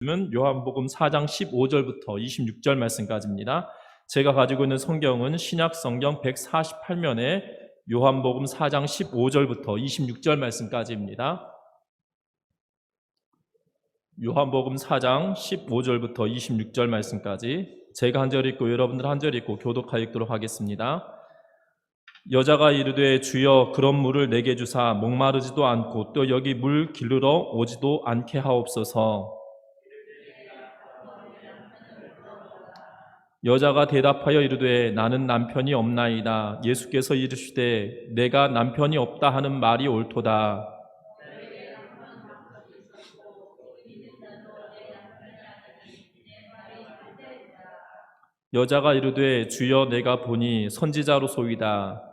요한복음 4장 15절부터 26절 말씀까지입니다. 제가 가지고 있는 성경은 신약 성경 148면에 요한복음 4장 15절부터 26절 말씀까지입니다. 요한복음 4장 15절부터 26절 말씀까지 제가 한 절 읽고 여러분들 한 절 읽고 교독하여 읽도록 하겠습니다. 여자가 이르되 주여 그런 물을 내게 주사 목마르지도 않고 또 여기 물 기르러 오지도 않게 하옵소서. 여자가 대답하여 이르되 나는 남편이 없나이다. 예수께서 이르시되 내가 남편이 없다 하는 말이 옳도다. 여자가 이르되 주여 내가 보니 선지자로소이다.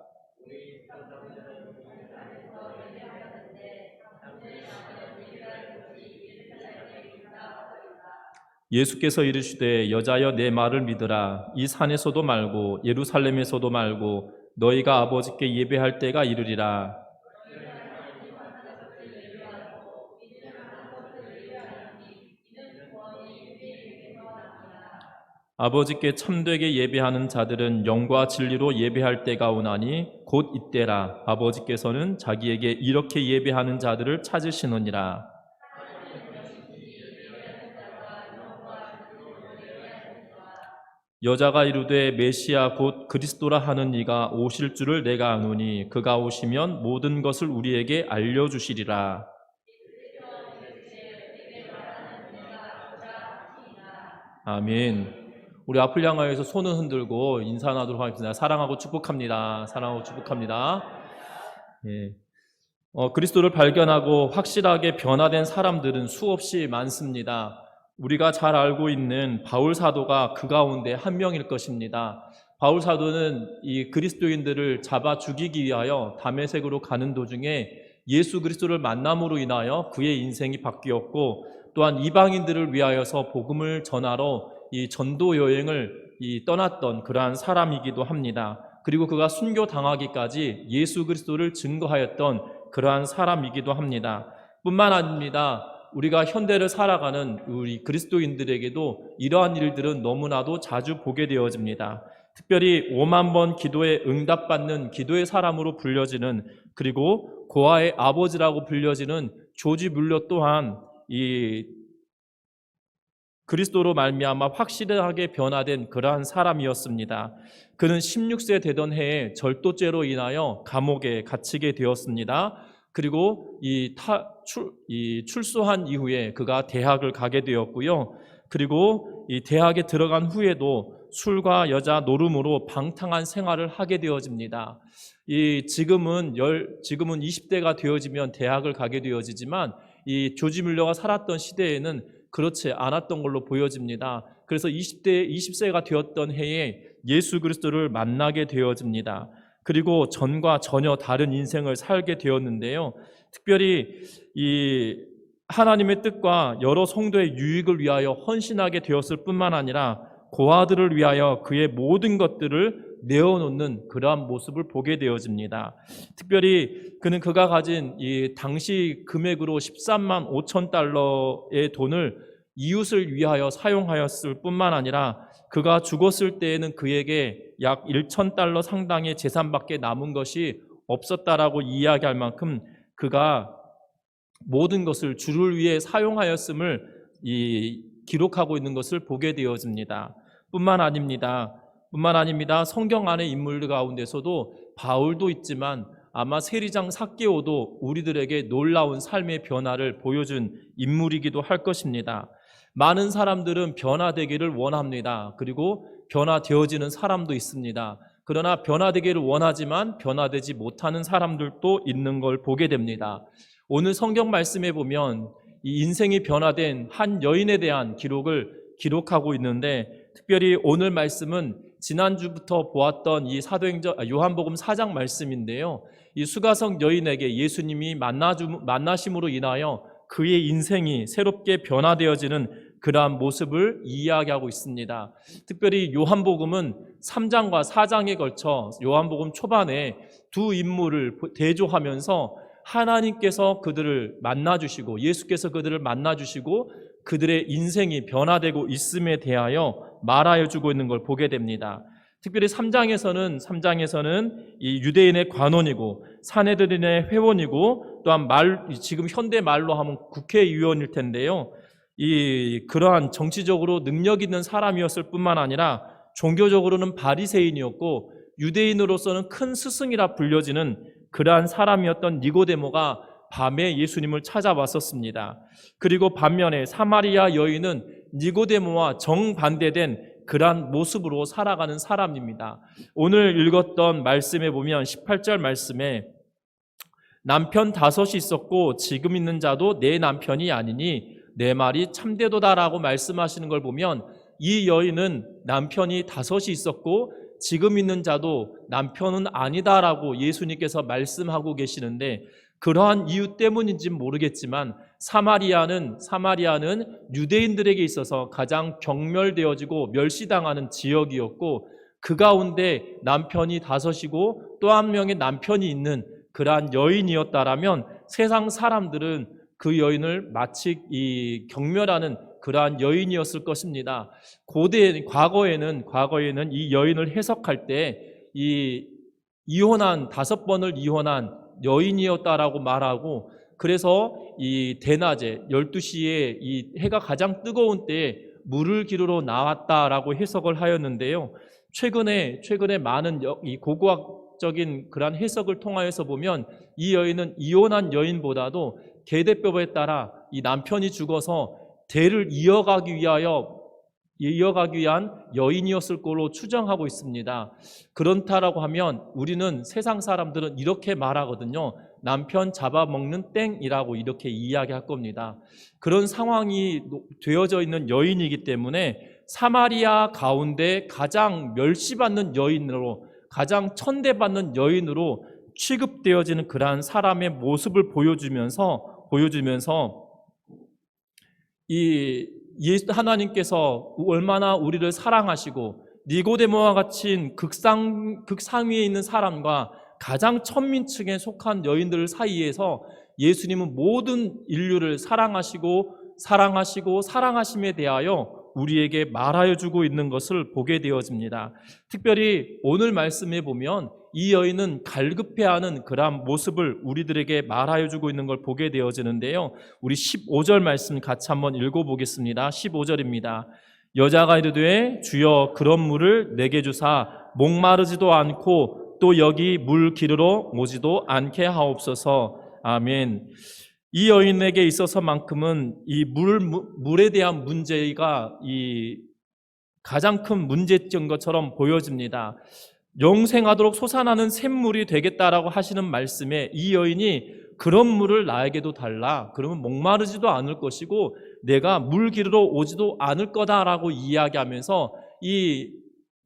예수께서 이르시되 여자여 내 말을 믿으라. 이 산에서도 말고 예루살렘에서도 말고 너희가 아버지께 예배할 때가 이르리라. 아버지께 참되게 예배하는 자들은 영과 진리로 예배할 때가 오나니 곧 이때라. 아버지께서는 자기에게 이렇게 예배하는 자들을 찾으시느니라. 여자가 이르되 메시아 곧 그리스도라 하는 이가 오실 줄을 내가 아노니 그가 오시면 모든 것을 우리에게 알려주시리라. 아멘. 우리 앞을 향하여서 손을 흔들고 인사 나누도록 하겠습니다. 사랑하고 축복합니다. 사랑하고 축복합니다. 예. 그리스도를 발견하고 확실하게 변화된 사람들은 수없이 많습니다. 우리가 잘 알고 있는 바울 사도가 그 가운데 한 명일 것입니다. 바울 사도는 이 그리스도인들을 잡아 죽이기 위하여 다메섹으로 가는 도중에 예수 그리스도를 만남으로 인하여 그의 인생이 바뀌었고, 또한 이방인들을 위하여서 복음을 전하러 이 전도 여행을 떠났던 그러한 사람이기도 합니다. 그리고 그가 순교당하기까지 예수 그리스도를 증거하였던 그러한 사람이기도 합니다. 뿐만 아닙니다. 우리가 현대를 살아가는 우리 그리스도인들에게도 이러한 일들은 너무나도 자주 보게 되어집니다. 특별히 5만 번 기도에 응답받는 기도의 사람으로 불려지는, 그리고 고아의 아버지라고 불려지는 조지 뮬러 또한 이 그리스도로 말미암아 확실하게 변화된 그러한 사람이었습니다. 그는 16세 되던 해에 절도죄로 인하여 감옥에 갇히게 되었습니다. 그리고 출소한 이후에 그가 대학을 가게 되었고요. 그리고 이 대학에 들어간 후에도 술과 여자 노름으로 방탕한 생활을 하게 되어집니다. 지금은 20대가 되어지면 대학을 가게 되어지지만 이 조지 뮬러가 살았던 시대에는 그렇지 않았던 걸로 보여집니다. 그래서 20세가 되었던 해에 예수 그리스도를 만나게 되어집니다. 그리고 전과 전혀 다른 인생을 살게 되었는데요. 특별히 이 하나님의 뜻과 여러 성도의 유익을 위하여 헌신하게 되었을 뿐만 아니라 고아들을 위하여 그의 모든 것들을 내어놓는 그러한 모습을 보게 되어집니다. 특별히 그가 가진 이 당시 금액으로 13만 5천 달러의 돈을 이웃을 위하여 사용하였을 뿐만 아니라 그가 죽었을 때에는 그에게 약 1천 달러 상당의 재산밖에 남은 것이 없었다라고 이야기할 만큼 그가 모든 것을 주를 위해 사용하였음을 기록하고 있는 것을 보게 되어집니다. 뿐만 아닙니다. 성경 안의 인물들 가운데서도 바울도 있지만 아마 세리장 삭개오도 우리들에게 놀라운 삶의 변화를 보여준 인물이기도 할 것입니다. 많은 사람들은 변화되기를 원합니다. 그리고 변화되어지는 사람도 있습니다. 그러나 변화되기를 원하지만 변화되지 못하는 사람들도 있는 걸 보게 됩니다. 오늘 성경 말씀에 보면 이 인생이 변화된 한 여인에 대한 기록을 기록하고 있는데, 특별히 오늘 말씀은 지난주부터 보았던 이 요한복음 4장 말씀인데요. 이 수가성 여인에게 예수님이 만나심으로 인하여 그의 인생이 새롭게 변화되어지는 그러한 모습을 이야기하고 있습니다. 특별히 요한복음은 3장과 4장에 걸쳐 요한복음 초반에 두 인물을 대조하면서 하나님께서 그들을 만나주시고 예수께서 그들을 만나주시고 그들의 인생이 변화되고 있음에 대하여 말하여 주고 있는 걸 보게 됩니다. 특별히 3장에서는 이 유대인의 관원이고 사내들인의 회원이고 또한 지금 현대 말로 하면 국회의원일 텐데요. 그러한 정치적으로 능력 있는 사람이었을 뿐만 아니라 종교적으로는 바리새인이었고 유대인으로서는 큰 스승이라 불려지는 그러한 사람이었던 니고데모가 밤에 예수님을 찾아왔었습니다. 그리고 반면에 사마리아 여인은 니고데모와 정반대된 그러한 모습으로 살아가는 사람입니다. 오늘 읽었던 말씀에 보면 18절 말씀에 남편 5이 있었고 지금 있는 자도 내 남편이 아니니 내 말이 참되도다라고 말씀하시는 걸 보면 이 여인은 남편이 5이 있었고 지금 있는 자도 남편은 아니다라고 예수님께서 말씀하고 계시는데 그러한 이유 때문인지는 모르겠지만 사마리아는 유대인들에게 있어서 가장 경멸되어지고 멸시당하는 지역이었고 그 가운데 남편이 5이고 또 한 명의 남편이 있는 그러한 여인이었다라면 세상 사람들은 그 여인을 마치 경멸하는 그러한 여인이었을 것입니다. 과거에는 이 여인을 해석할 때 이혼한 5번을 이혼한 여인이었다라고 말하고 그래서 이 대낮에 12시에 이 해가 가장 뜨거운 때에 물을 기르러 나왔다라고 해석을 하였는데요. 최근에 많은 이 고고학적인 그러한 해석을 통하여서 보면 이 여인은 이혼한 여인보다도 계대법에 따라 이 남편이 죽어서 대를 이어가기 위한 여인이었을 걸로 추정하고 있습니다. 그렇다라고 하면 우리는 세상 사람들은 이렇게 말하거든요. 남편 잡아먹는 땡이라고 이렇게 이야기할 겁니다. 그런 상황이 되어져 있는 여인이기 때문에 사마리아 가운데 가장 멸시받는 여인으로 가장 천대받는 여인으로 취급되어지는 그러한 사람의 모습을 보여주면서 하나님께서 얼마나 우리를 사랑하시고 니고데모와 같이 극상위에 있는 사람과 가장 천민층에 속한 여인들 사이에서 예수님은 모든 인류를 사랑하심에 대하여 우리에게 말하여 주고 있는 것을 보게 되어집니다. 특별히 오늘 말씀에 보면 이 여인은 갈급해하는 그러한 모습을 우리들에게 말하여 주고 있는 걸 보게 되어지는데요. 우리 15절 말씀 같이 한번 읽어보겠습니다. 15절입니다. 여자가 이르되 주여 그런 물을 내게 주사 목마르지도 않고 또 여기 물 기르러 오지도 않게 하옵소서. 아멘. 이 여인에게 있어서만큼은 이 물에 대한 문제가 가장 큰 문제점 것처럼 보여집니다. 영생하도록 솟아나는 샘물이 되겠다라고 하시는 말씀에 이 여인이 그런 물을 나에게도 달라. 그러면 목마르지도 않을 것이고 내가 물 기르러 오지도 않을 거다라고 이야기하면서 이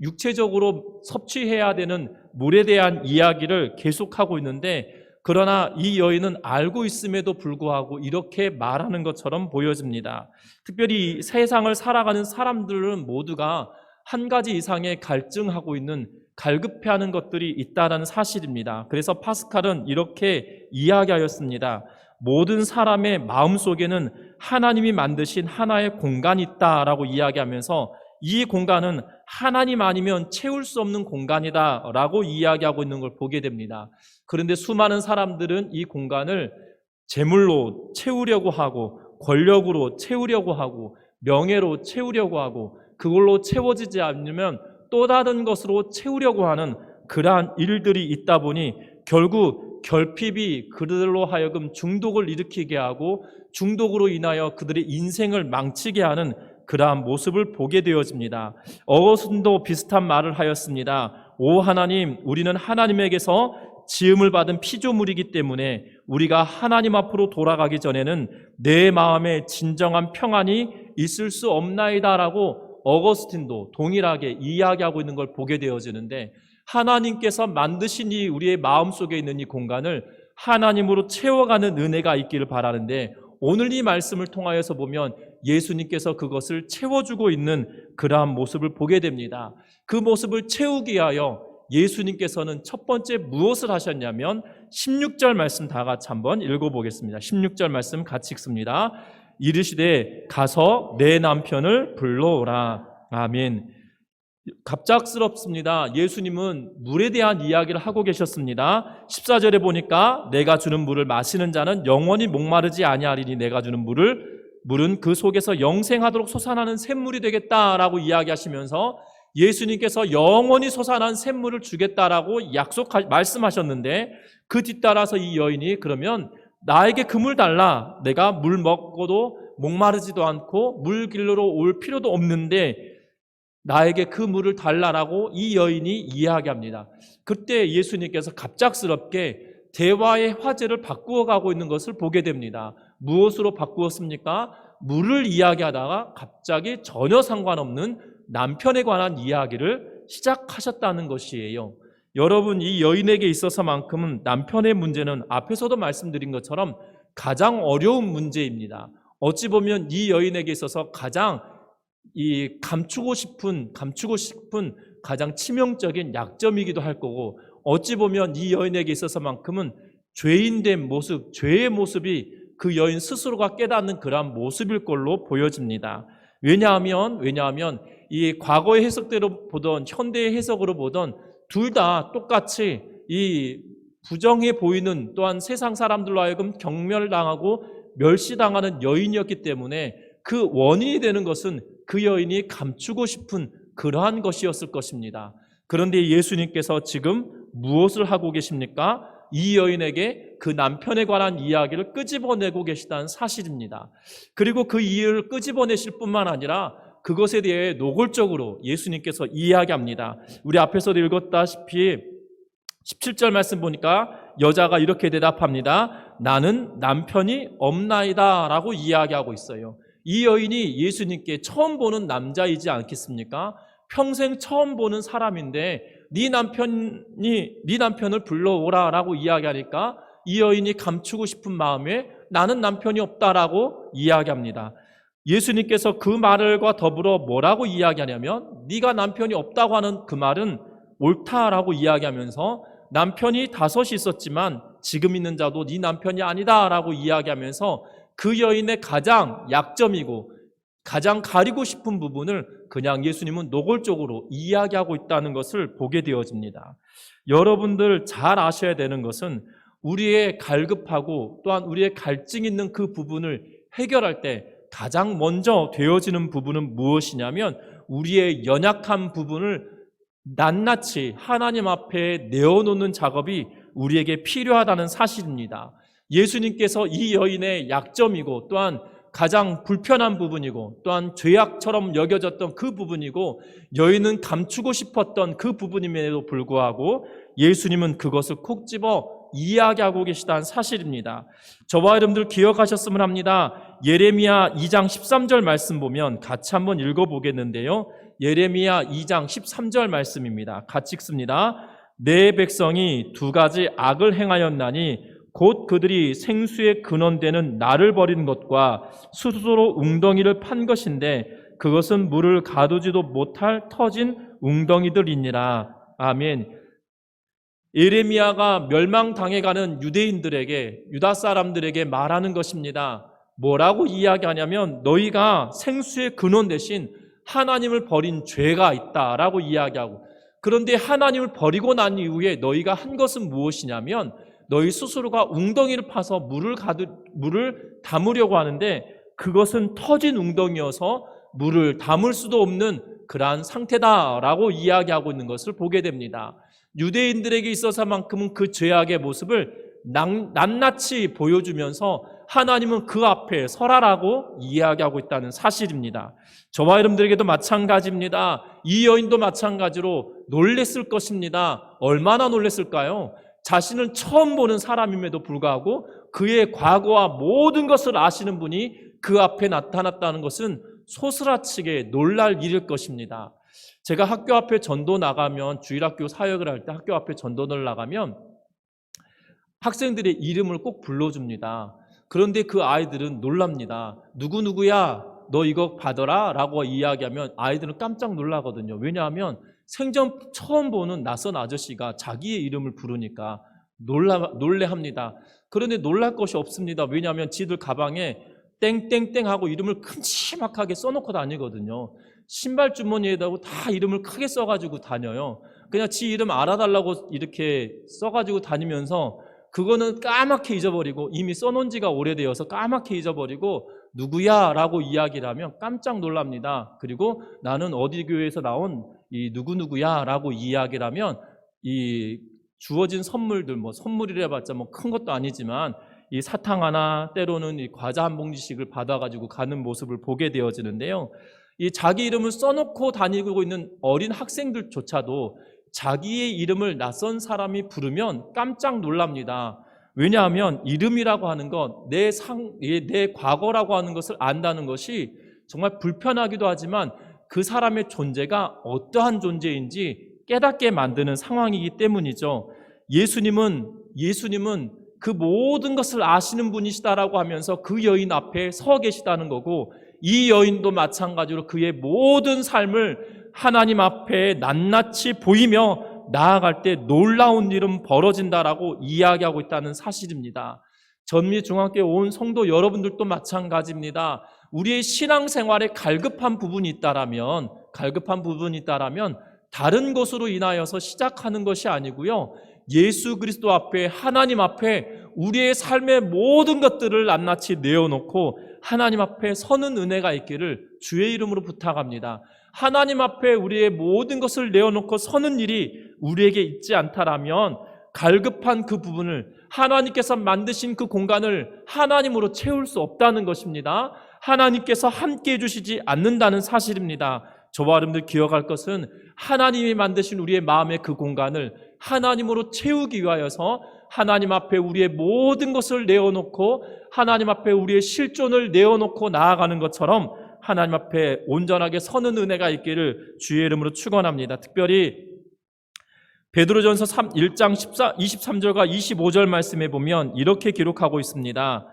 육체적으로 섭취해야 되는 물에 대한 이야기를 계속하고 있는데 그러나 이 여인은 알고 있음에도 불구하고 이렇게 말하는 것처럼 보여집니다. 특별히 세상을 살아가는 사람들은 모두가 한 가지 이상의 갈증하고 있는 갈급해하는 것들이 있다는 사실입니다. 그래서 파스칼은 이렇게 이야기하였습니다. 모든 사람의 마음속에는 하나님이 만드신 하나의 공간이 있다라고 이야기하면서 이 공간은 하나님 아니면 채울 수 없는 공간이다라고 이야기하고 있는 걸 보게 됩니다. 그런데 수많은 사람들은 이 공간을 재물로 채우려고 하고 권력으로 채우려고 하고 명예로 채우려고 하고 그걸로 채워지지 않으면 또 다른 것으로 채우려고 하는 그러한 일들이 있다 보니 결국 결핍이 그들로 하여금 중독을 일으키게 하고 중독으로 인하여 그들의 인생을 망치게 하는 그러한 모습을 보게 되어집니다. 어거스틴도 비슷한 말을 하였습니다. 오 하나님, 우리는 하나님에게서 지음을 받은 피조물이기 때문에 우리가 하나님 앞으로 돌아가기 전에는 내 마음에 진정한 평안이 있을 수 없나이다라고 어거스틴도 동일하게 이야기하고 있는 걸 보게 되어지는데 하나님께서 만드신 이 우리의 마음속에 있는 이 공간을 하나님으로 채워가는 은혜가 있기를 바라는데 오늘 이 말씀을 통하여서 보면 예수님께서 그것을 채워주고 있는 그러한 모습을 보게 됩니다. 그 모습을 채우기 위하여 예수님께서는 첫 번째 무엇을 하셨냐면 16절 말씀 다 같이 한번 읽어보겠습니다. 16절 말씀 같이 읽습니다. 이르시되 가서 내 남편을 불러오라. 아멘. 갑작스럽습니다. 예수님은 물에 대한 이야기를 하고 계셨습니다. 14절에 보니까 내가 주는 물을 마시는 자는 영원히 목마르지 아니하리니 내가 주는 물은 그 속에서 영생하도록 솟아나는 샘물이 되겠다라고 이야기하시면서 예수님께서 영원히 솟아난 샘물을 주겠다라고 말씀하셨는데, 그 뒤따라서 이 여인이 그러면 나에게 그 물 달라. 내가 물 먹고도 목마르지도 않고 물 길러로 올 필요도 없는데 나에게 그 물을 달라라고 이 여인이 이야기합니다. 그때 예수님께서 갑작스럽게 대화의 화제를 바꾸어 가고 있는 것을 보게 됩니다. 무엇으로 바꾸었습니까? 물을 이야기하다가 갑자기 전혀 상관없는 남편에 관한 이야기를 시작하셨다는 것이에요. 여러분, 이 여인에게 있어서만큼은 남편의 문제는 앞에서도 말씀드린 것처럼 가장 어려운 문제입니다. 어찌 보면 이 여인에게 있어서 가장 감추고 싶은 가장 치명적인 약점이기도 할 거고, 어찌 보면 이 여인에게 있어서만큼은 죄인된 모습, 죄의 모습이 그 여인 스스로가 깨닫는 그러한 모습일 걸로 보여집니다. 왜냐하면 이 과거의 해석대로 보던 현대의 해석으로 보던 둘 다 똑같이 이 부정해 보이는, 또한 세상 사람들로 하여금 경멸당하고 멸시당하는 여인이었기 때문에 그 원인이 되는 것은 그 여인이 감추고 싶은 그러한 것이었을 것입니다. 그런데 예수님께서 지금 무엇을 하고 계십니까? 이 여인에게 그 남편에 관한 이야기를 끄집어내고 계시다는 사실입니다. 그리고 그 이유를 끄집어내실 뿐만 아니라 그것에 대해 노골적으로 예수님께서 이야기합니다. 우리 앞에서도 읽었다시피 17절 말씀 보니까 여자가 이렇게 대답합니다. 나는 남편이 없나이다 라고 이야기하고 있어요. 이 여인이 예수님께 처음 보는 남자이지 않겠습니까? 평생 처음 보는 사람인데 네 남편을 불러오라 라고 이야기하니까 이 여인이 감추고 싶은 마음에 나는 남편이 없다라고 이야기합니다. 예수님께서 그 말과 더불어 뭐라고 이야기하냐면 네가 남편이 없다고 하는 그 말은 옳다라고 이야기하면서 남편이 5이 있었지만 지금 있는 자도 네 남편이 아니다라고 이야기하면서 그 여인의 가장 약점이고 가장 가리고 싶은 부분을 그냥 예수님은 노골적으로 이야기하고 있다는 것을 보게 되어집니다. 여러분들 잘 아셔야 되는 것은 우리의 갈급하고 또한 우리의 갈증 있는 그 부분을 해결할 때 가장 먼저 되어지는 부분은 무엇이냐면 우리의 연약한 부분을 낱낱이 하나님 앞에 내어놓는 작업이 우리에게 필요하다는 사실입니다. 예수님께서 이 여인의 약점이고 또한 가장 불편한 부분이고 또한 죄악처럼 여겨졌던 그 부분이고 여인은 감추고 싶었던 그 부분임에도 불구하고 예수님은 그것을 콕 집어 이야기하고 계시다는 사실입니다. 저와 여러분들 기억하셨으면 합니다. 예레미야 2장 13절 말씀 보면 같이 한번 읽어보겠는데요. 예레미야 2장 13절 말씀입니다. 같이 읽습니다. 내 백성이 2가지 악을 행하였나니 곧 그들이 생수의 근원되는 나를 버린 것과 스스로 웅덩이를 판 것인데 그것은 물을 가두지도 못할 터진 웅덩이들이니라. 아멘. 예레미야가 멸망당해가는 유대인들에게, 유다 사람들에게 말하는 것입니다. 뭐라고 이야기하냐면 너희가 생수의 근원 대신 하나님을 버린 죄가 있다라고 이야기하고, 그런데 하나님을 버리고 난 이후에 너희가 한 것은 무엇이냐면 너희 스스로가 웅덩이를 파서 물을 담으려고 하는데 그것은 터진 웅덩이여서 물을 담을 수도 없는 그러한 상태다라고 이야기하고 있는 것을 보게 됩니다. 유대인들에게 있어서만큼은 그 죄악의 모습을 낱낱이 보여주면서 하나님은 그 앞에 설하라고 이야기하고 있다는 사실입니다. 저와 여러분들에게도 마찬가지입니다. 이 여인도 마찬가지로 놀랬을 것입니다. 얼마나 놀랬을까요? 자신을 처음 보는 사람임에도 불구하고 그의 과거와 모든 것을 아시는 분이 그 앞에 나타났다는 것은 소스라치게 놀랄 일일 것입니다. 제가 학교 앞에 전도 나가면, 주일학교 사역을 할 때 학교 앞에 전도를 나가면 학생들의 이름을 꼭 불러줍니다. 그런데 그 아이들은 놀랍니다. 누구누구야 너 이거 받아라 라고 이야기하면 아이들은 깜짝 놀라거든요. 왜냐하면 생전 처음 보는 낯선 아저씨가 자기의 이름을 부르니까 놀래합니다. 그런데 놀랄 것이 없습니다. 왜냐하면 지들 가방에 땡땡땡 하고 이름을 큼지막하게 써놓고 다니거든요. 신발 주머니에다가 다 이름을 크게 써가지고 다녀요. 그냥 지 이름 알아달라고 이렇게 써가지고 다니면서 그거는 까맣게 잊어버리고, 이미 써놓은 지가 오래되어서 까맣게 잊어버리고 누구야? 라고 이야기를 하면 깜짝 놀랍니다. 그리고 나는 어디 교회에서 나온 이 누구누구야? 라고 이야기를 하면 이 주어진 선물들, 뭐 선물이라 해봤자 뭐 큰 것도 아니지만 이 사탕 하나, 때로는 이 과자 한 봉지씩을 받아가지고 가는 모습을 보게 되어지는데요. 이 자기 이름을 써놓고 다니고 있는 어린 학생들조차도 자기의 이름을 낯선 사람이 부르면 깜짝 놀랍니다. 왜냐하면 이름이라고 하는 것, 내 과거라고 하는 것을 안다는 것이 정말 불편하기도 하지만 그 사람의 존재가 어떠한 존재인지 깨닫게 만드는 상황이기 때문이죠. 예수님은 그 모든 것을 아시는 분이시다라고 하면서 그 여인 앞에 서 계시다는 거고, 이 여인도 마찬가지로 그의 모든 삶을 하나님 앞에 낱낱이 보이며 나아갈 때 놀라운 일은 벌어진다라고 이야기하고 있다는 사실입니다. 전미 중학교에 온 성도 여러분들도 마찬가지입니다. 우리의 신앙생활에 갈급한 부분이 있다라면 다른 것으로 인하여서 시작하는 것이 아니고요, 예수 그리스도 앞에, 하나님 앞에 우리의 삶의 모든 것들을 낱낱이 내어놓고 하나님 앞에 서는 은혜가 있기를 주의 이름으로 부탁합니다. 하나님 앞에 우리의 모든 것을 내어놓고 서는 일이 우리에게 있지 않다라면 갈급한 그 부분을, 하나님께서 만드신 그 공간을 하나님으로 채울 수 없다는 것입니다. 하나님께서 함께 해주시지 않는다는 사실입니다. 저와 여러분들 기억할 것은 하나님이 만드신 우리의 마음의 그 공간을 하나님으로 채우기 위하여서 하나님 앞에 우리의 모든 것을 내어놓고 하나님 앞에 우리의 실존을 내어놓고 나아가는 것처럼 하나님 앞에 온전하게 서는 은혜가 있기를 주의 이름으로 축원합니다. 특별히 베드로전서 1장 23절과 25절 말씀에 보면 이렇게 기록하고 있습니다.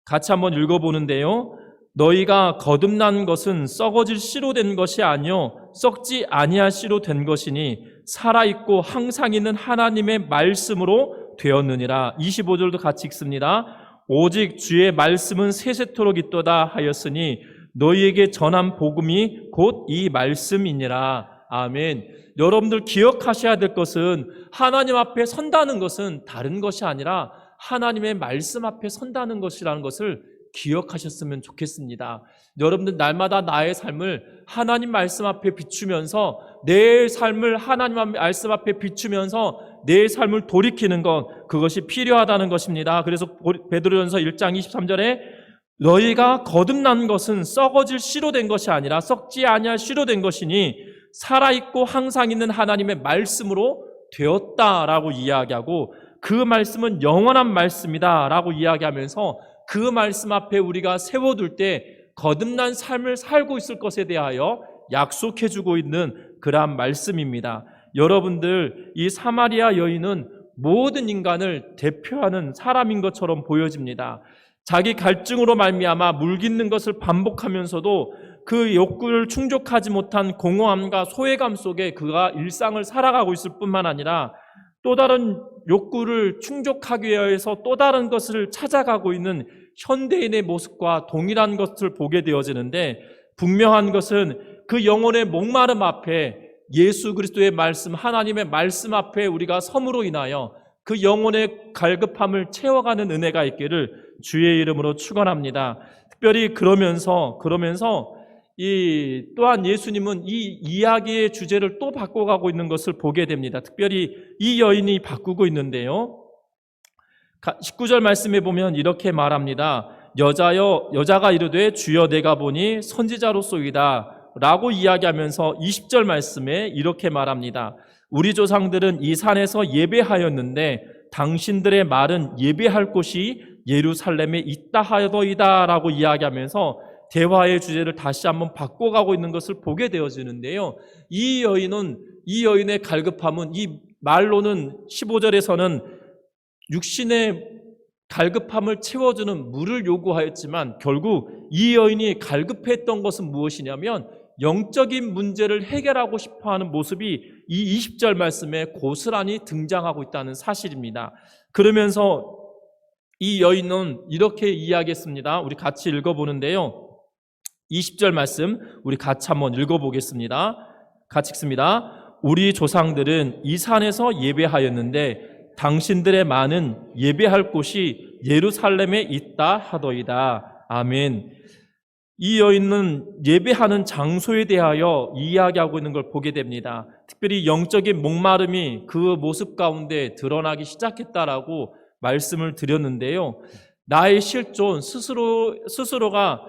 같이 한번 읽어보는데요. 너희가 거듭난 것은 썩어질 씨로 된 것이 아니요 썩지 아니할 씨로 된 것이니 살아있고 항상 있는 하나님의 말씀으로 되었느니라. 25절도 같이 읽습니다. 오직 주의 말씀은 세세토록 있도다 하였으니 너희에게 전한 복음이 곧 이 말씀이니라. 아멘. 여러분들 기억하셔야 될 것은 하나님 앞에 선다는 것은 다른 것이 아니라 하나님의 말씀 앞에 선다는 것이라는 것을 기억하셨으면 좋겠습니다. 여러분들 날마다 나의 삶을 하나님 말씀 앞에 비추면서 내 삶을 하나님 말씀 앞에 비추면서 내 삶을 돌이키는 것, 그것이 필요하다는 것입니다. 그래서 베드로전서 1장 23절에 너희가 거듭난 것은 썩어질 씨로 된 것이 아니라 썩지 아니할 씨로 된 것이니 살아있고 항상 있는 하나님의 말씀으로 되었다라고 이야기하고, 그 말씀은 영원한 말씀이다라고 이야기하면서 그 말씀 앞에 우리가 세워둘 때 거듭난 삶을 살고 있을 것에 대하여 약속해주고 있는 그러한 말씀입니다. 여러분들, 이 사마리아 여인은 모든 인간을 대표하는 사람인 것처럼 보여집니다. 자기 갈증으로 말미암아 물깃는 것을 반복하면서도 그 욕구를 충족하지 못한 공허함과 소외감 속에 그가 일상을 살아가고 있을 뿐만 아니라 또 다른 욕구를 충족하기 위해서 또 다른 것을 찾아가고 있는 현대인의 모습과 동일한 것을 보게 되어지는데, 분명한 것은 그 영혼의 목마름 앞에 예수 그리스도의 말씀, 하나님의 말씀 앞에 우리가 섬으로 인하여 그 영혼의 갈급함을 채워가는 은혜가 있기를 주의 이름으로 축원합니다. 특별히 그러면서 또한 예수님은 이 이야기의 주제를 또 바꿔가고 있는 것을 보게 됩니다. 특별히 이 여인이 바꾸고 있는데요. 19절 말씀에 보면 이렇게 말합니다. 여자가 이르되 주여 내가 보니 선지자로소이다 라고 이야기하면서 20절 말씀에 이렇게 말합니다. 우리 조상들은 이 산에서 예배하였는데 당신들의 말은 예배할 곳이 예루살렘에 있다 하더이다 라고 이야기하면서 대화의 주제를 다시 한번 바꿔가고 있는 것을 보게 되어지는데요. 이 여인의 갈급함은, 이 말로는 15절에서는 육신의 갈급함을 채워주는 물을 요구하였지만 결국 이 여인이 갈급했던 것은 무엇이냐면 영적인 문제를 해결하고 싶어하는 모습이 이 20절 말씀에 고스란히 등장하고 있다는 사실입니다. 그러면서 이 여인은 이렇게 이야기했습니다. 우리 같이 읽어보는데요. 20절 말씀 우리 같이 한번 읽어보겠습니다. 같이 읽습니다. 우리 조상들은 이 산에서 예배하였는데 당신들의 많은 예배할 곳이 예루살렘에 있다 하더이다. 아멘. 이 여인은 예배하는 장소에 대하여 이야기하고 있는 걸 보게 됩니다. 특별히 영적인 목마름이 그 모습 가운데 드러나기 시작했다라고 말씀을 드렸는데요. 나의 실존, 스스로가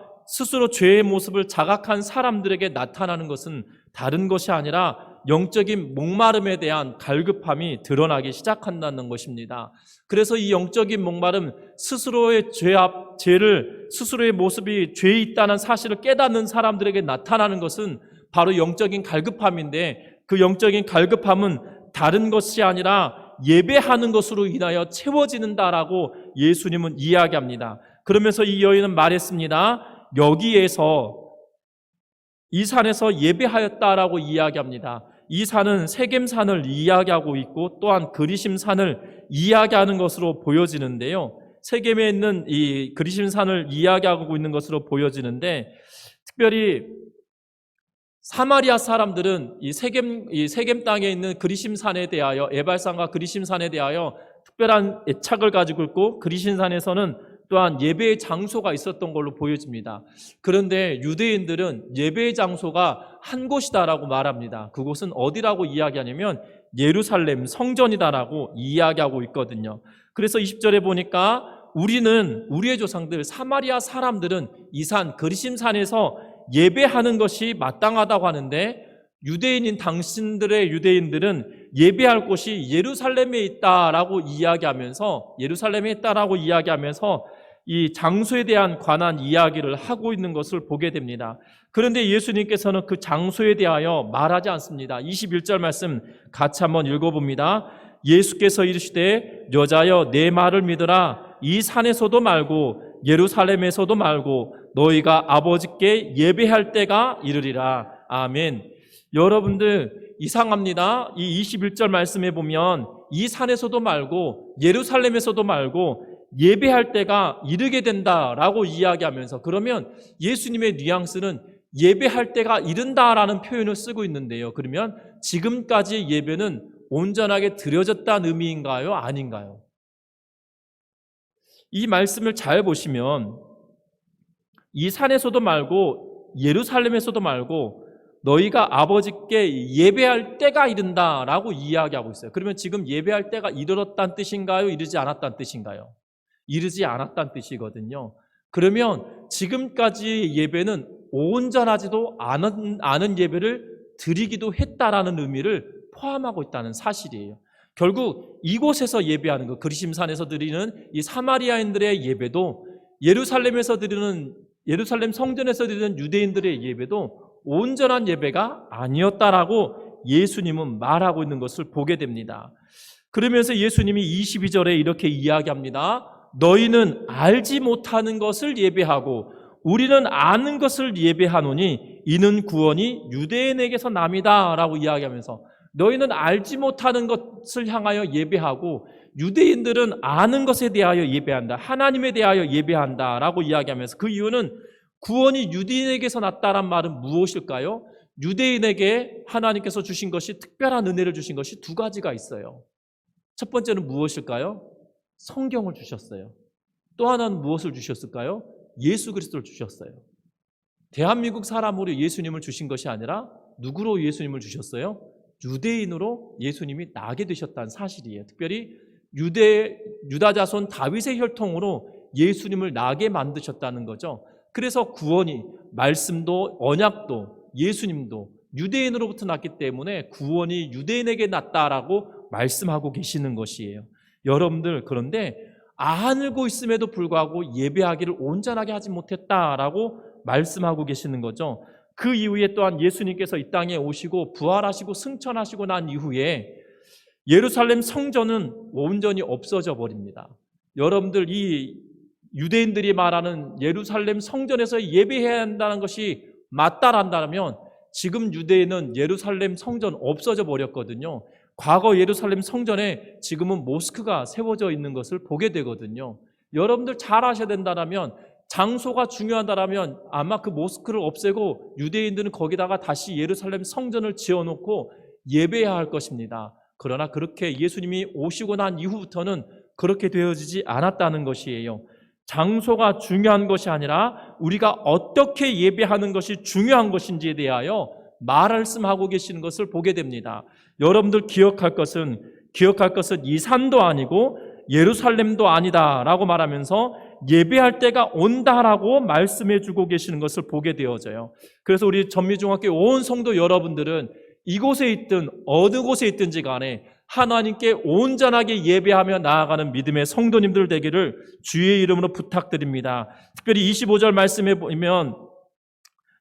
죄의 모습을 자각한 사람들에게 나타나는 것은 다른 것이 아니라 영적인 목마름에 대한 갈급함이 드러나기 시작한다는 것입니다. 그래서 이 영적인 목마름, 스스로의 스스로의 모습이 죄에 있다는 사실을 깨닫는 사람들에게 나타나는 것은 바로 영적인 갈급함인데, 그 영적인 갈급함은 다른 것이 아니라 예배하는 것으로 인하여 채워지는다라고 예수님은 이야기합니다. 그러면서 이 여인은 말했습니다. 여기에서 이 산에서 예배하였다라고 이야기합니다. 이 산은 세겜산을 이야기하고 있고 또한 그리심산을 이야기하는 것으로 보여지는데요. 세겜에 있는 이 그리심산을 이야기하고 있는 것으로 보여지는데, 특별히 사마리아 사람들은 이 세겜 땅에 있는 그리심산에 대하여, 에발산과 그리심산에 대하여 특별한 애착을 가지고 있고, 그리심산에서는 또한 예배의 장소가 있었던 걸로 보여집니다. 그런데 유대인들은 예배의 장소가 한 곳이다라고 말합니다. 그곳은 어디라고 이야기하냐면 예루살렘 성전이다라고 이야기하고 있거든요. 그래서 20절에 보니까 우리의 조상들 사마리아 사람들은 이 산 그리심산에서 예배하는 것이 마땅하다고 하는데, 당신들의 유대인들은 예배할 곳이 예루살렘에 있다라고 이야기하면서 이 장소에 대한 관한 이야기를 하고 있는 것을 보게 됩니다. 그런데 예수님께서는 그 장소에 대하여 말하지 않습니다. 21절 말씀 같이 한번 읽어봅니다. 예수께서 이르시되 여자여 내 말을 믿으라. 이 산에서도 말고 예루살렘에서도 말고 너희가 아버지께 예배할 때가 이르리라. 아멘. 여러분들 이상합니다. 이 21절 말씀에 보면 이 산에서도 말고 예루살렘에서도 말고 예배할 때가 이르게 된다라고 이야기하면서, 그러면 예수님의 뉘앙스는 예배할 때가 이른다라는 표현을 쓰고 있는데요. 그러면 지금까지의 예배는 온전하게 드려졌다는 의미인가요? 아닌가요? 이 말씀을 잘 보시면 이 산에서도 말고 예루살렘에서도 말고 너희가 아버지께 예배할 때가 이른다라고 이야기하고 있어요. 그러면 지금 예배할 때가 이르렀다는 뜻인가요? 이르지 않았다는 뜻인가요? 이르지 않았다는 뜻이거든요. 그러면 지금까지의 예배는 온전하지도 않은 예배를 드리기도 했다라는 의미를 포함하고 있다는 사실이에요. 결국 이곳에서 예배하는 것, 그리심산에서 드리는 이 사마리아인들의 예배도, 예루살렘 성전에서 드리는 유대인들의 예배도 온전한 예배가 아니었다라고 예수님은 말하고 있는 것을 보게 됩니다. 그러면서 예수님이 22절에 이렇게 이야기합니다. 너희는 알지 못하는 것을 예배하고 우리는 아는 것을 예배하노니 이는 구원이 유대인에게서 남이다 라고 이야기하면서, 너희는 알지 못하는 것을 향하여 예배하고 유대인들은 아는 것에 대하여 예배한다, 하나님에 대하여 예배한다 라고 이야기하면서, 그 이유는 구원이 유대인에게서 났다란 말은 무엇일까요? 유대인에게 하나님께서 주신 것이, 특별한 은혜를 주신 것이 두 가지가 있어요. 첫 번째는 무엇일까요? 성경을 주셨어요. 또 하나는 무엇을 주셨을까요? 예수 그리스도를 주셨어요. 대한민국 사람으로 예수님을 주신 것이 아니라 누구로 예수님을 주셨어요? 유대인으로 예수님이 나게 되셨다는 사실이에요. 특별히 유다 자손 다윗의 혈통으로 예수님을 나게 만드셨다는 거죠. 그래서 구원이, 말씀도 언약도 예수님도 유대인으로부터 났기 때문에 구원이 유대인에게 났다라고 말씀하고 계시는 것이에요. 여러분들, 그런데 알고 있음에도 불구하고 예배하기를 온전하게 하지 못했다라고 말씀하고 계시는 거죠. 그 이후에 또한 예수님께서 이 땅에 오시고 부활하시고 승천하시고 난 이후에 예루살렘 성전은 온전히 없어져 버립니다. 여러분들, 이 유대인들이 말하는 예루살렘 성전에서 예배해야 한다는 것이 맞다란다면 지금 유대인은 예루살렘 성전 없어져 버렸거든요. 과거 예루살렘 성전에 지금은 모스크가 세워져 있는 것을 보게 되거든요. 여러분들 잘 아셔야 된다면 장소가 중요하다면 아마 그 모스크를 없애고 유대인들은 거기다가 다시 예루살렘 성전을 지어놓고 예배해야 할 것입니다. 그러나 그렇게 예수님이 오시고 난 이후부터는 그렇게 되어지지 않았다는 것이에요. 장소가 중요한 것이 아니라 우리가 어떻게 예배하는 것이 중요한 것인지에 대하여 말씀하고 계시는 것을 보게 됩니다. 여러분들 기억할 것은 이 산도 아니고 예루살렘도 아니다라고 말하면서 예배할 때가 온다라고 말씀해 주고 계시는 것을 보게 되어져요. 그래서 우리 전미중학교 온 성도 여러분들은 이곳에 있든 어느 곳에 있든지 간에 하나님께 온전하게 예배하며 나아가는 믿음의 성도님들 되기를 주의 이름으로 부탁드립니다. 특별히 25절 말씀에 보면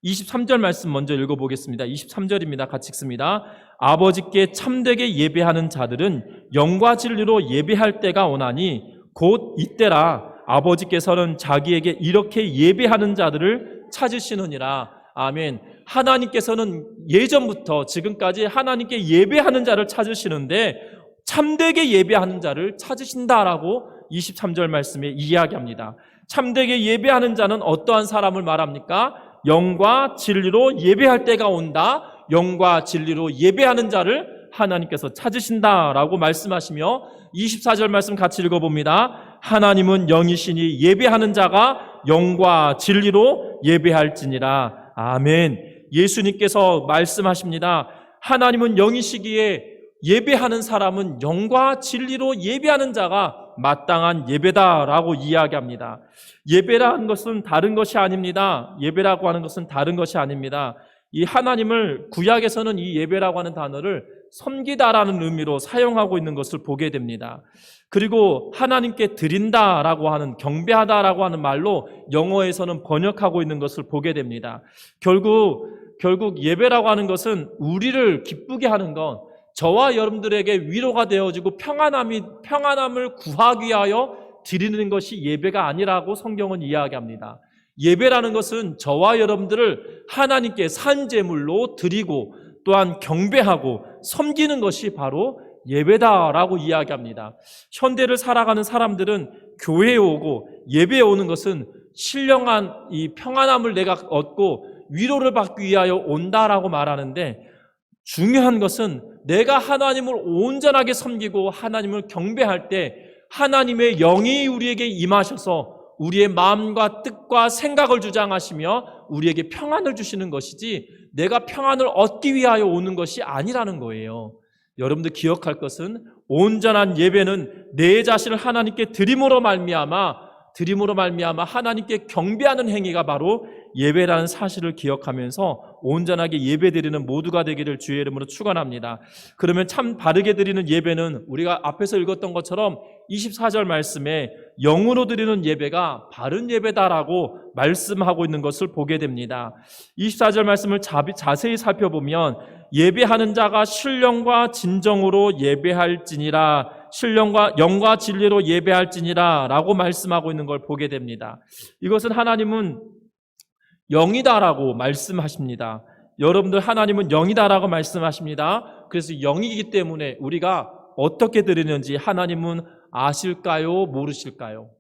23절 말씀 먼저 읽어보겠습니다. 23절입니다. 같이 읽습니다. 아버지께 참되게 예배하는 자들은 영과 진리로 예배할 때가 오나니 곧 이때라. 아버지께서는 자기에게 이렇게 예배하는 자들을 찾으시느니라. 아멘. 하나님께서는 예전부터 지금까지 하나님께 예배하는 자를 찾으시는데 참되게 예배하는 자를 찾으신다라고 23절 말씀에 이야기합니다. 참되게 예배하는 자는 어떠한 사람을 말합니까? 영과 진리로 예배할 때가 온다. 영과 진리로 예배하는 자를 하나님께서 찾으신다라고 말씀하시며 24절 말씀 같이 읽어봅니다. 하나님은 영이시니 예배하는 자가 영과 진리로 예배할지니라. 아멘. 예수님께서 말씀하십니다. 하나님은 영이시기에 예배하는 사람은 영과 진리로 예배하는 자가 마땅한 예배다라고 이야기합니다. 예배라는 것은 다른 것이 아닙니다. 예배라고 하는 것은 다른 것이 아닙니다. 이 하나님을 구약에서는 이 예배라고 하는 단어를 섬기다라는 의미로 사용하고 있는 것을 보게 됩니다. 그리고 하나님께 드린다라고 하는 경배하다라고 하는 말로 영어에서는 번역하고 있는 것을 보게 됩니다. 결국 예배라고 하는 것은 우리를 기쁘게 하는 것, 저와 여러분들에게 위로가 되어지고 평안함을 구하기 위하여 드리는 것이 예배가 아니라고 성경은 이야기합니다. 예배라는 것은 저와 여러분들을 하나님께 산 제물로 드리고 또한 경배하고 섬기는 것이 바로 예배다라고 이야기합니다. 현대를 살아가는 사람들은 교회에 오고 예배에 오는 것은 신령한 이 평안함을 내가 얻고 위로를 받기 위하여 온다라고 말하는데, 중요한 것은 내가 하나님을 온전하게 섬기고 하나님을 경배할 때 하나님의 영이 우리에게 임하셔서 우리의 마음과 뜻과 생각을 주장하시며 우리에게 평안을 주시는 것이지 내가 평안을 얻기 위하여 오는 것이 아니라는 거예요. 여러분들 기억할 것은 온전한 예배는 내 자신을 하나님께 드림으로 말미암아 하나님께 경배하는 행위가 바로 예배라는 사실을 기억하면서 온전하게 예배드리는 모두가 되기를 주의 이름으로 축원합니다. 그러면 참 바르게 드리는 예배는 우리가 앞에서 읽었던 것처럼 24절 말씀에 영으로 드리는 예배가 바른 예배다라고 말씀하고 있는 것을 보게 됩니다. 24절 말씀을 자세히 살펴보면 예배하는 자가 신령과 진정으로 예배할지니라, 영과 진리로 예배할지니라 라고 말씀하고 있는 걸 보게 됩니다. 이것은 하나님은 영이다라고 말씀하십니다. 여러분들, 하나님은 영이다라고 말씀하십니다. 그래서 영이기 때문에 우리가 어떻게 드리는지 하나님은 아실까요? 모르실까요?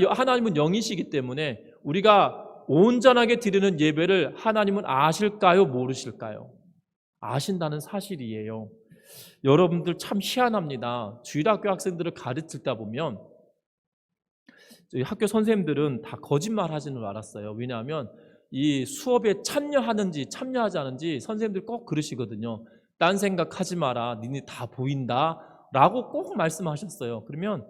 하나님은 영이시기 때문에 우리가 온전하게 드리는 예배를 하나님은 아실까요? 모르실까요? 아신다는 사실이에요. 여러분들 참 희한합니다. 주일학교 학생들을 가르치다 보면 저희 학교 선생님들은 다 거짓말 하지는 알았어요. 왜냐하면 이 수업에 참여하지 않은지 선생님들 꼭 그러시거든요. 딴 생각하지 마라. 니네 다 보인다 라고 꼭 말씀하셨어요. 그러면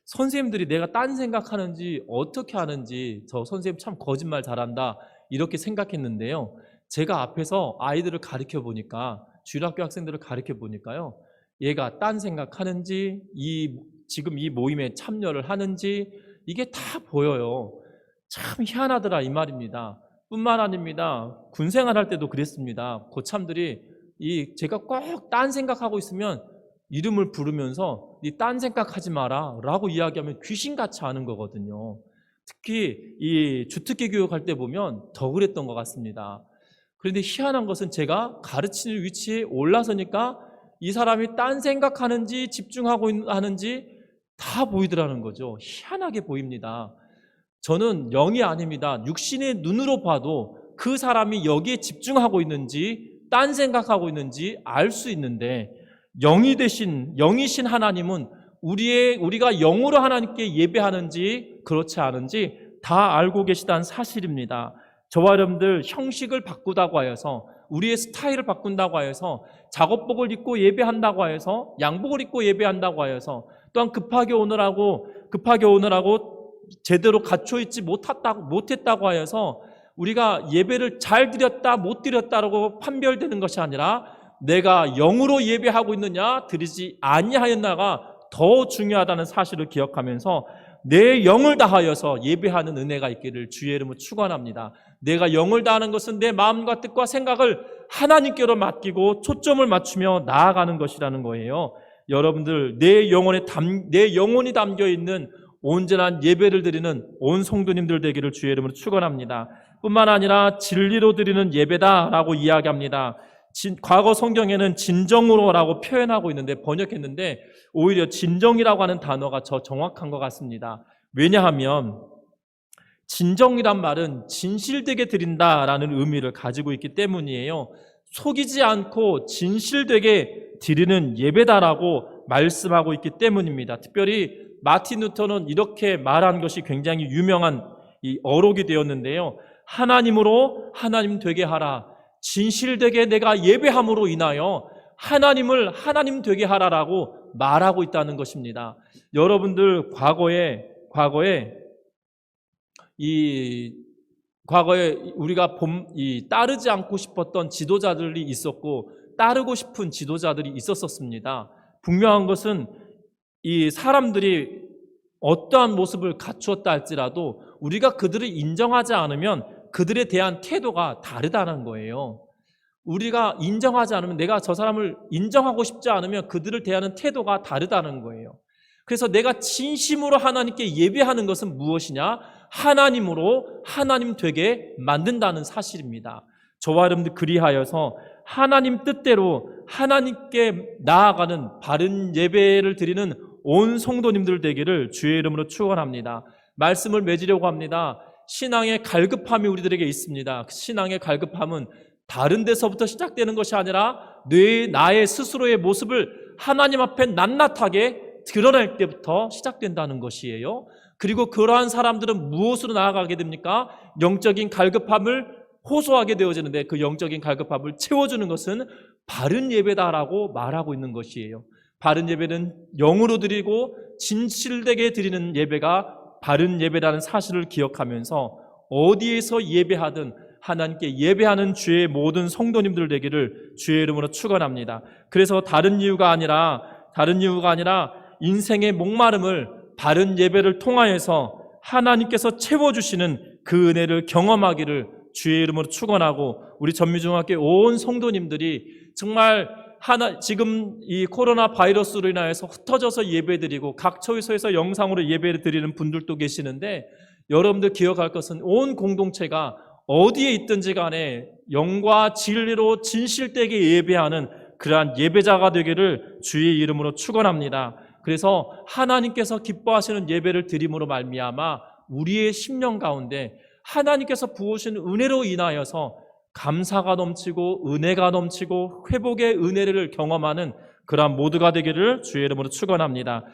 선생님들이 내가 딴 생각하는지 어떻게 하는지 저 선생님 참 거짓말 잘한다 이렇게 생각했는데요. 제가 앞에서 아이들을 가르쳐 보니까, 주일학교 학생들을 가르쳐 보니까요, 얘가 딴 생각하는지 지금 이 모임에 참여를 하는지 이게 다 보여요. 참 희한하더라 이 말입니다. 뿐만 아닙니다. 군생활 할 때도 그랬습니다. 고참들이 제가 꼭 딴 생각하고 있으면 이름을 부르면서 니 딴 생각하지 마라 라고 이야기하면 귀신같이 하는 거거든요. 특히 이 주특기 교육할 때 보면 더 그랬던 것 같습니다. 그런데 희한한 것은 제가 가르치는 위치에 올라서니까 이 사람이 딴 생각하는지 집중하고 하는지 다 보이더라는 거죠. 희한하게 보입니다. 저는 영이 아닙니다. 육신의 눈으로 봐도 그 사람이 여기에 집중하고 있는지 딴 생각하고 있는지 알 수 있는데, 영이신 하나님은 우리가 영으로 하나님께 예배하는지 그렇지 않은지 다 알고 계시다는 사실입니다. 저와 여러분들 형식을 바꾸다고 하여서, 우리의 스타일을 바꾼다고 하여서, 작업복을 입고 예배한다고 하여서, 양복을 입고 예배한다고 하여서, 또한 급하게 오느라고 제대로 갖춰 있지 못했다고 하여서 우리가 예배를 잘 드렸다 못 드렸다라고 판별되는 것이 아니라, 내가 영으로 예배하고 있느냐 드리지 아니하였나가 더 중요하다는 사실을 기억하면서 내 영을 다하여서 예배하는 은혜가 있기를 주의 이름으로 축원합니다. 내가 영을 다하는 것은 내 마음과 뜻과 생각을 하나님께로 맡기고 초점을 맞추며 나아가는 것이라는 거예요. 여러분들, 내 영혼이 담겨 있는 온전한 예배를 드리는 온 성도님들 되기를 주의 이름으로 축원합니다. 뿐만 아니라 진리로 드리는 예배다라고 이야기합니다. 과거 성경에는 진정으로라고 표현하고 있는데, 번역했는데 오히려 진정이라고 하는 단어가 더 정확한 것 같습니다. 왜냐하면 진정이란 말은 진실되게 드린다라는 의미를 가지고 있기 때문이에요. 속이지 않고 진실되게 드리는 예배다라고 말씀하고 있기 때문입니다. 특별히 마틴 루터는 이렇게 말한 것이 굉장히 유명한 이 어록이 되었는데요. 하나님으로 하나님 되게 하라. 진실되게 내가 예배함으로 인하여 하나님을 하나님 되게 하라라고 말하고 있다는 것입니다. 여러분들, 과거에 우리가 따르지 않고 싶었던 지도자들이 있었고, 따르고 싶은 지도자들이 있었습니다. 분명한 것은 이 사람들이 어떠한 모습을 갖추었다 할지라도 우리가 그들을 인정하지 않으면 그들에 대한 태도가 다르다는 거예요. 우리가 인정하지 않으면, 내가 저 사람을 인정하고 싶지 않으면 그들을 대하는 태도가 다르다는 거예요. 그래서 내가 진심으로 하나님께 예배하는 것은 무엇이냐? 하나님으로 하나님 되게 만든다는 사실입니다. 저와 여러분들, 그리하여서 하나님 뜻대로 하나님께 나아가는 바른 예배를 드리는 온 성도님들 되기를 주의 이름으로 축원합니다. 말씀을 맺으려고 합니다. 신앙의 갈급함이 우리들에게 있습니다. 신앙의 갈급함은 다른 데서부터 시작되는 것이 아니라 나의 스스로의 모습을 하나님 앞에 낱낱하게 드러낼 때부터 시작된다는 것이에요. 그리고 그러한 사람들은 무엇으로 나아가게 됩니까? 영적인 갈급함을 호소하게 되어지는데, 그 영적인 갈급함을 채워주는 것은 바른 예배다라고 말하고 있는 것이에요. 바른 예배는 영으로 드리고 진실되게 드리는 예배가 바른 예배라는 사실을 기억하면서 어디에서 예배하든 하나님께 예배하는 주의 모든 성도님들 되기를 주의 이름으로 축원합니다. 그래서 다른 이유가 아니라 인생의 목마름을 바른 예배를 통하여서 하나님께서 채워주시는 그 은혜를 경험하기를 주의 이름으로 축원하고, 우리 전미중학교 온 성도님들이 정말 지금 이 코로나 바이러스로 인하여서 흩어져서 예배드리고 각 처소에서 영상으로 예배를 드리는 분들도 계시는데, 여러분들 기억할 것은 온 공동체가 어디에 있든지 간에 영과 진리로 진실되게 예배하는 그러한 예배자가 되기를 주의 이름으로 축원합니다. 그래서 하나님께서 기뻐하시는 예배를 드림으로 말미암아 우리의 심령 가운데 하나님께서 부으신 은혜로 인하여서 감사가 넘치고 은혜가 넘치고 회복의 은혜를 경험하는 그러한 모두가 되기를 주의 이름으로 축원합니다.